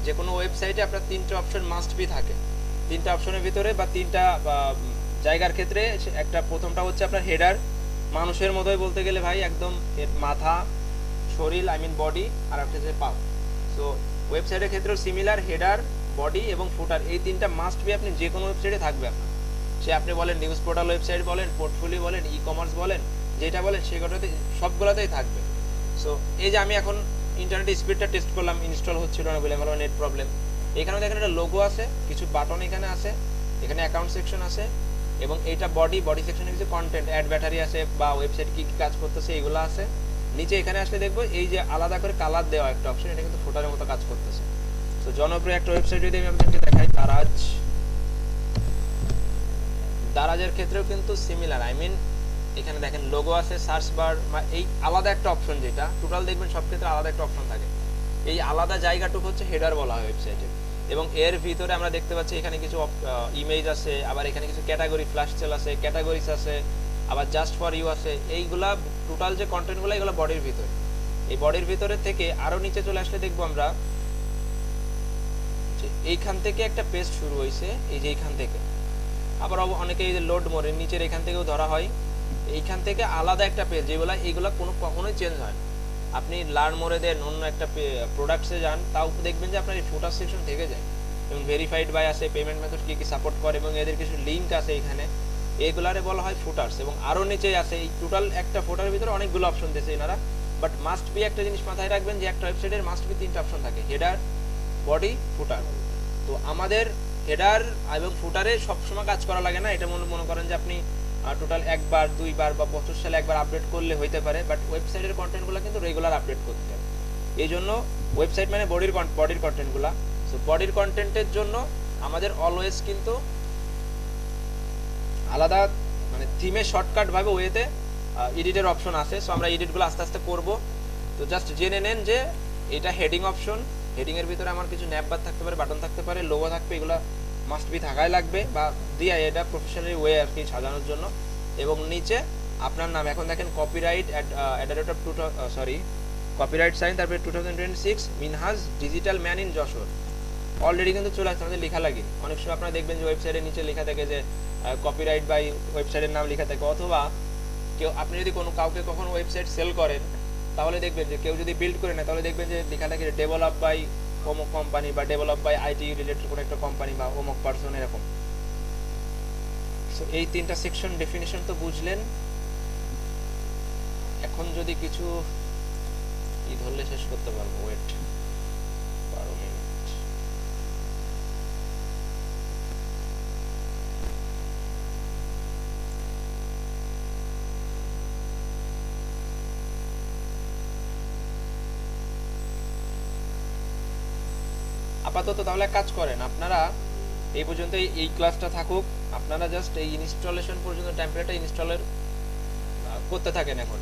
[SPEAKER 1] যে কোনো ওয়েবসাইটে আপনার 3টে অপশন মাস্ট বি থাকে। 3টা অপশনের ভিতরে বা 3টা জায়গার ক্ষেত্রে একটা প্রথমটা হচ্ছে আপনার হেডার, মানুষের মতোই বলতে গেলে ভাই, একদম মাথা শরীর আই মিন বডি, আর একটা হচ্ছে পা। সো ওয়েবসাইটের ক্ষেত্রেও সিমিলার, হেডার, বডি এবং ফুটার এই তিনটা মাস্ট বি আপনি যে কোনো ওয়েবসাইটে থাকবে আপনার। সে আপনি বলেন নিউজ পোর্টাল ওয়েবসাইট বলেন, পোর্টফোলিও বলেন, ই কমার্স বলেন, যেটা বলেন সেগুলোতে সবগুলোতেই থাকবে। সো এই যে আমি এখন ইন্টারনেট স্পিডটা টেস্ট করলাম, ইনস্টল হচ্ছিল না বলে, আমার নেট প্রবলেম। এখানে দেখেন একটা লোগো আছে, কিছু বাটন এখানে আছে, এখানে অ্যাকাউন্ট সেকশন আছে, এবং এইটা বডি সেকশনে কিছু কন্টেন্ট, অ্যাড ব্যাটারি আছে বা ওয়েবসাইট কী কী কাজ করতেছে এগুলো আছে। নিচে এখানে আসলে দেখবো এই যে আলাদা করে কালার দেওয়া একটা অপশন, এটা কিন্তু ফুটারের মতো কাজ করতেছে। তো জনপ্রিয় একটা ওয়েবসাইট যদি আমি আপনাদেরকে দেখাই, দারাজের ক্ষেত্রেও কিন্তু সিমিলার, আই মিন এখানে দেখেন লোগো আছে, সার্চ বার, এই আলাদা একটা অপশন, যেটা টোটাল দেখবেন সব ক্ষেত্রে আলাদা একটা অপশন থাকে। এই আলাদা জায়গাটুকু হচ্ছে হেডার বলা হয় ওয়েবসাইটে। এবং এর ভিতরে আমরা দেখতে পাচ্ছি এখানে কিছু ইমেজ আছে, আবার এখানে কিছু ক্যাটাগরি, ফ্ল্যাশ সেল আছে, ক্যাটাগরিজ আছে, আবার জাস্ট ফর ইউ আছে। এইগুলা টোটাল যে কন্টেন্টগুলো এগুলো বডির ভিতরে। এই বডির ভিতরে থেকে আরো নিচে চলে আসলে দেখবো আমরা এইখান থেকে একটা পেজ শুরু হয়েছে, এই যে এইখান থেকে। আবার অনেকে এই যে লোড মোড়ে নিচের এখান থেকেও ধরা হয়, এইখান থেকে আলাদা একটা পেজ, যেগুলা এইগুলা কখনোই চেঞ্জ হয় না। আপনি লার্ন মোড়ে দেন, অন্য একটা প্রোডাক্টসে যান, তাও দেখবেন যে আপনার এই ফুটার সেকশন থেকে যায়। এবং ভেরিফাইড বাই আছে, পেমেন্ট মেথড কী কী সাপোর্ট করে, এবং এদের কিছু লিঙ্ক আছে এখানে, এইগুলারে বলা হয় ফুটার্স। এবং আরও নিচে আছে, এই টোটাল একটা ফুটারের ভিতরে অনেকগুলো অপশন দিয়েছে এনারা। বাট মাস্ট বি একটা জিনিস মাথায় রাখবেন যে একটা ওয়েবসাইটের মাস্ট বি তিনটা অপশন থাকে, হেডার, বডি, ফুটার। তো আমাদের হেডার এবং ফুটারে সবসময় কাজ করা লাগে না, এটা মনে করেন যে আপনি টোটাল একবার, দুইবার বা বছর সালে একবার আপডেট করলে হইতে পারে। বাট ওয়েবসাইটের কন্টেন্টগুলো কিন্তু রেগুলার আপডেট করতে হবে। এই জন্য ওয়েবসাইট মানে বডির কন্টেন্টগুলো। সো বডির কন্টেন্টের জন্য আমাদের অলওয়েজ কিন্তু আলাদা মানে থিমে শর্টকাটভাবে ওয়েতে এডিটের অপশন আছে। সো আমরা এডিটগুলো আস্তে আস্তে করব। তো জাস্ট জেনে নেন যে এটা হেডিং অপশন, হেডিংয়ের ভিতরে আমার কিছু ন্যাপবার থাকতে পারে, বাটন থাকতে পারে, লোগো থাকবে, এগুলো মাস্ট বি থাকাই লাগবে, বা দিয়ে এটা প্রফেশনালি ওয়ে আর কি সাজানোর জন্য। এবং নিচে আপনার নাম, এখন দেখেন কপিরাইট কপিরাইট সাইন, তারপরে 2026 Minhaj digital man in Jessore, already কিন্তু চলে আসছে, আমাদের লেখা লাগে। অনেক সময় আপনারা দেখবেন যে ওয়েবসাইটের নিচে লেখা থাকে যে কপিরাইট বাই ওয়েবসাইটের নাম লেখা থাকে। অথবা আপনি যদি কাউকে কখনো ওয়েবসাইট সেল করেন, তাহলে দেখবেন যে কেউ যদি বিল্ড করে নেয়, তাহলে দেখবেন যে লেখা থাকে ডেভেলপ বাই অমুক কোম্পানি, বা ডেভেলপ বাই আইটি রিলেটেড কোনো একটা কোম্পানি, বা অমুক পার্সন, এরকম। সো এই তিনটা সেকশন ডেফিনিশন তো বুঝলেন। এখন যদি কিছু ধরলে শেষ করতে পারবো, ওয়েট 12 মিনিট। আপাতত তাহলে কাজ করেন আপনারা, এই পর্যন্ত এই ক্লাসটা থাকুক, আপনারা জাস্ট এই ইনস্টলেশন পর্যন্ত টেমপ্লেটটা ইনস্টলের করতে থাকেন এখন।